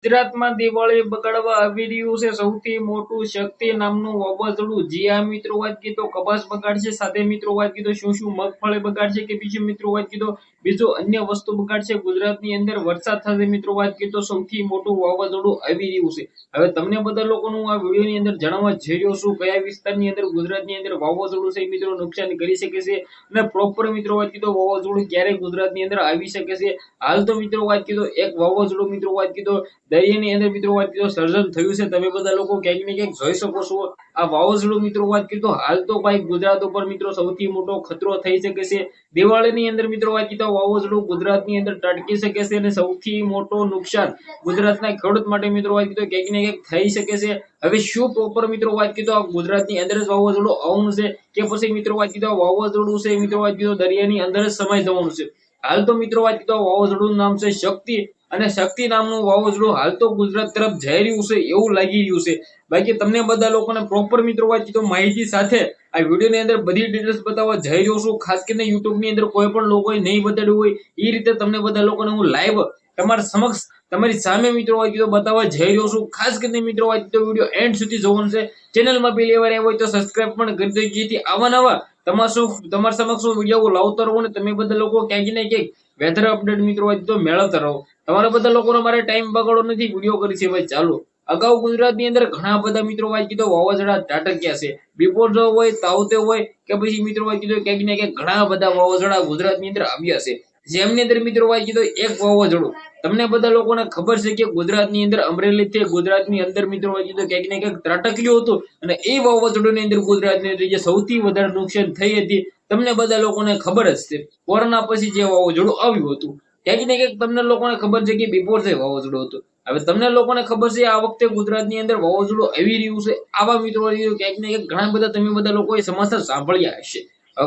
ગુજરાતમાં દિવાળી બગાડવા આવી રહ્યું છે સૌથી મોટું શક્તિ નામનું વાવાઝોડું. જી આ મિત્રો વાત કીધો કપાસ બગાડશે, સાથે મિત્રો વાત કીધો શું મગફળી બગાડશે કે બીજું મિત્રો વાત કીધો બીજું અન્ય વસ્તુ બગાડશે. ગુજરાતની અંદર વરસાદ સાથે મિત્રો વાત કીધો સૌથી મોટું વાવાઝોડું આવી રહ્યું છે. હવે તમને બધા લોકોનું આ વિડીયોની અંદર જણાવવા જઈ રહ્યો છું કયા વિસ્તારની અંદર ગુજરાતની અંદર વાવાઝોડું છે મિત્રો નુકસાન કરી શકે છે અને પ્રોપર મિત્રો વાત કીધો વાવાઝોડું ક્યારે ગુજરાતની અંદર આવી શકે છે. હાલ તો મિત્રો વાત કીધો એક વાવાઝોડું મિત્રો વાત કીધો દરિયાની અંદર મિત્રો વાત કીધો સર્જન થયું છે. તમે બધા લોકો ક્યાંક ને ક્યાંક જોઈ શકો છો. આ વાવાઝોડું મિત્રો વાત કીધો હાલ તો ભાઈ ગુજરાત ઉપર મિત્રો સૌથી મોટો ખતરો થઈ શકે છે. દિવાળીની અંદર મિત્રો વાત કીધો વાવાઝોડું ગુજરાતની અંદર ત્રાટકી શકે છે અને સૌથી મોટો નુકસાન ગુજરાતના ખેડૂત માટે મિત્રો વાત કીધો ક્યાંક ને ક્યાંક થઈ શકે છે. હવે શું પ્રોપર મિત્રો વાત કીધો આ ગુજરાતની અંદર જ વાવાઝોડું આવવાનું છે કે પછી મિત્રો વાત કીધો વાવાઝોડું છે મિત્રો વાત કીધો દરિયાની અંદર જ સમાઈ જવાનું છે. હાલ તો મિત્રો વાત કીધો વાવાઝોડું નામ છે શક્તિ અને શક્તિ નામનું વાવાઝોડું હાલ તો ગુજરાત તરફ જઈ રહ્યું છે એવું લાગી રહ્યું છે. બાકી તમને બધા લોકોને પ્રોપર મિત્રો વાત કીધો માહિતી સાથે આ વિડીયોની અંદર બધી ડિટેલ્સ બતાવવા જઈ રહ્યો છું. ખાસ કરીને યુટ્યુબ ની અંદર કોઈ પણ લોકોએ નહીં બતાડ્યું હોય એ રીતે તમને બધા લોકોને હું લાઈવ તમારા સમક્ષ તમારી સામે મિત્રો વાત કીધો બતાવવા જઈ રહ્યો છું. ખાસ કરીને મિત્રો વાત કીધો વિડીયો એન્ડ સુધી જોવાનું છે. ચેનલમાં પહેલી વાર આવ્યો હોય તો સબસ્ક્રાઇબ પણ કરી દેજો જેથી આવા નવા તમારા સમક્ષ વિડીયો લાવતો રહું ને તમે બધા લોકો ક્યાંક ને ક્યાંક વેધર અપડેટ મિત્રો વાત કીધો મેળવતા રહો. તમારા બધા લોકોનો મારે ટાઈમ બગાડો નથી વિડીયો કરી છે ભાઈ ચાલો. અગાઉ ગુજરાતની અંદર ઘણા બધા મિત્રો વાત કીધો વાવાઝોડા ત્રાટક્યા છે. બિપોરજો હોય તાવતે હોય કે પછી મિત્રો વાત કીધો ક્યાંક ને ક્યાંક ઘણા બધા વાવાઝોડા ગુજરાતની અંદર આવ્યા છે. જેમની અંદર મિત્રો વાત કીધો એક વાવાઝોડું તમને બધા લોકોને ખબર છે કે ગુજરાતની અંદર અમરેલી થી ગુજરાતની અંદર મિત્રો વાત કીધો ક્યાંક ને ક્યાંક ત્રાટક્યું હતું અને એ વાવાઝોડાની અંદર ગુજરાતની અંદર જે સૌથી વધારે નુકસાન થઈ હતી તમને બધા લોકોને ખબર જ છે. કોરોના પછી જે વાવાઝોડું આવ્યું હતું ક્યાંક ને ક્યાંક તમને લોકોને ખબર છે કે બિફોર જે વાવાઝોડું હતું. હવે તમને લોકોને ખબર છે આ વખતે ગુજરાતની અંદર વાવાઝોડું આવી રહ્યું છે. આવા મિત્રો ક્યાંક ને ક્યાંક ઘણા બધા તમે બધા લોકોએ સમાચાર સાંભળ્યા હશે.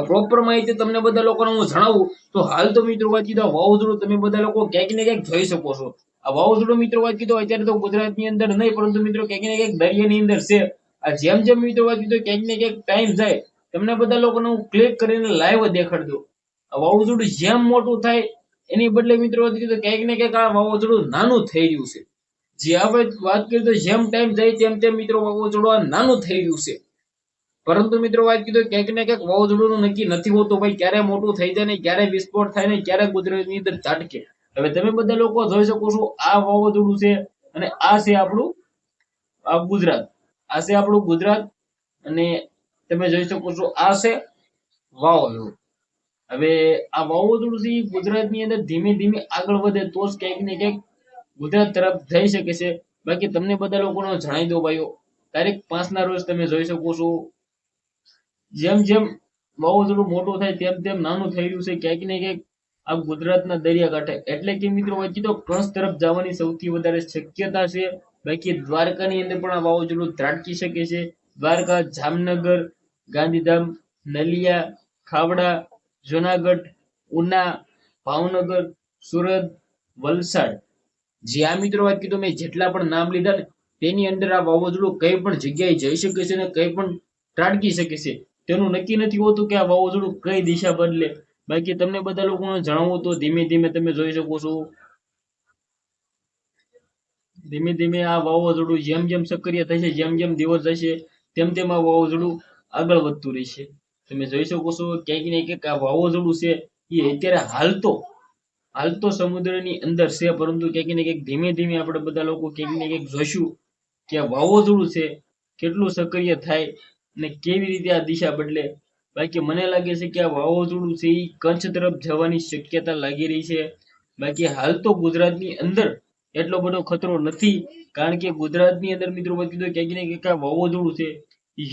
પ્રોપર માહિતી તમને બધા લોકોને હું જણાવું તો હાલ તો મિત્રો વાત કીધો વાવાઝોડું તમે બધા લોકો ક્યાંક ને ક્યાંક જોઈ શકો છો. આ વાવાઝોડું મિત્રો વાત કીધો અત્યારે તો ગુજરાતની અંદર નહીં પરંતુ મિત્રો ક્યાંક ને ક્યાંક દરિયાની અંદર છે. આ જેમ જેમ મિત્રો વાત કીધો ક્યાંક ને ક્યાંક ટાઈમ જાય તમને બધા લોકોને હું ક્લિક કરીને લાઈવ દેખાડી દઉં. આ વાવાઝોડું જેમ મોટું થાય એની બદલે મિત્રો વાત કીધો ક્યાંક ને ક્યાંક આ વાવાઝોડું નાનું થઈ રહ્યું છે. જે આપણે વાત કરીએ તો જેમ ટાઈમ જાય તેમ તેમ મિત્રો વાવાઝોડું આ નાનું થઈ રહ્યું છે. પરંતુ મિત્રો વાત કીધો ક્યાંક ને ક્યાંક વાવાઝોડું નક્કી નથી હોતું ભાઈ ક્યારે મોટું થઈ જાય ને ક્યારે વિસ્ફોટ થાય ને ક્યારે ગુજરાતની અંદર ત્રાટકે. હવે તમે બધા લોકો જોઈ શકો છો આ વાવાઝોડું છે અને આ છે આપણું ગુજરાત. આ છે આપણું ગુજરાત અને તમે જોઈ શકો છો આ છે વાવાઝોડું. હવે આ વાવાઝોડું છે ગુજરાતની અંદર ધીમે ધીમે આગળ વધે તો જ ક્યાંક ને ક્યાંક ગુજરાત તરફ જઈ શકે છે. બાકી તમને બધા લોકોને જણાવી દો ભાઈઓ તારીખ 5 ના રોજ તમે જોઈ શકો છો જેમ જેમ વાવાઝોડું મોટું થાય તેમ તેમ નાનું થઈ રહ્યું છે ક્યાંક ને ક્યાંક આ ગુજરાતના દરિયાકાંઠે એટલે કે મિત્રો વાત કીધો કચ્છ તરફ જવાની સૌથી વધારે શક્યતા છે. બાકી દ્વારકાની અંદર પણ આ વાવાઝોડું ત્રાટકી શકે છે. દ્વારકા, જામનગર, ગાંધીધામ, નલિયા, ખાવડા, જુનાગઢ, ઉના, ભાવનગર, સુરત, વલસાડ જે આ મિત્રો વાત કીધું મેં જેટલા પણ નામ લીધા ને તેની અંદર આ વાવાઝોડું કઈ પણ જગ્યાએ જઈ શકે છે ને કઈ પણ ત્રાટકી શકે છે. તેનું નક્કી નથી હોતું કે આ વાવાઝોડું કઈ દિશા બદલે. બાકી તમને બધા લોકોને જણાવું તો ધીમે ધીમે તમે જોઈ શકો છો ધીમે ધીમે આ વાવાઝોડું જેમ જેમ સક્રિય થશે જેમ જેમ દિવસ જશે તેમ તેમ આ વાવાઝોડું આગળ વધતું રહેશે. તમે જોઈ શકો છો ક્યાંક ને ક્યાંક આ વાવાઝોડું છે એ અત્યારે હાલતો સમુદ્રની અંદર છે પરંતુ ક્યાંક ને ક્યાંક ધીમે ધીમે આપણે બધા લોકો ક્યાંક ને ક્યાંક જોઈશું કે આ વાવાઝોડું છે કેટલું સક્રિય થાય અને કેવી રીતે આ દિશા બદલે. બાકી મને લાગે છે કે આ વાવાઝોડું છે એ કચ્છ તરફ જવાની શક્યતા લાગી રહી છે. બાકી હાલ તો ગુજરાતની અંદર એટલો બધો ખતરો નથી કારણ કે ગુજરાતની અંદર મિત્રો વાત કીધું ક્યાંક ને ક્યાંક આ વાવાઝોડું છે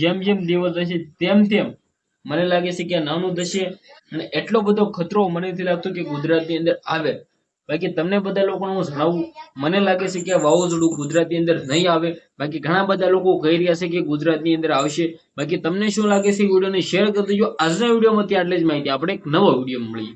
જેમ જેમ દિવસ જશે તેમ તેમ મને લાગે છે કે આ નાનું થશે અને એટલો બધો ખતરો મને નથી લાગતો કે ગુજરાતની અંદર આવે. બાકી તમને બધા લોકોને હું જણાવું મને લાગે છે કે આ વાવાઝોડું ગુજરાતની અંદર નહીં આવે. બાકી ઘણા બધા લોકો કહી રહ્યા છે કે ગુજરાતની અંદર આવશે. બાકી તમને શું લાગે છે વિડીયોને શેર કરી દેજો. આજના વિડીયોમાં આટલી જ માહિતી. આપણે એક નવો વિડીયો મળીએ.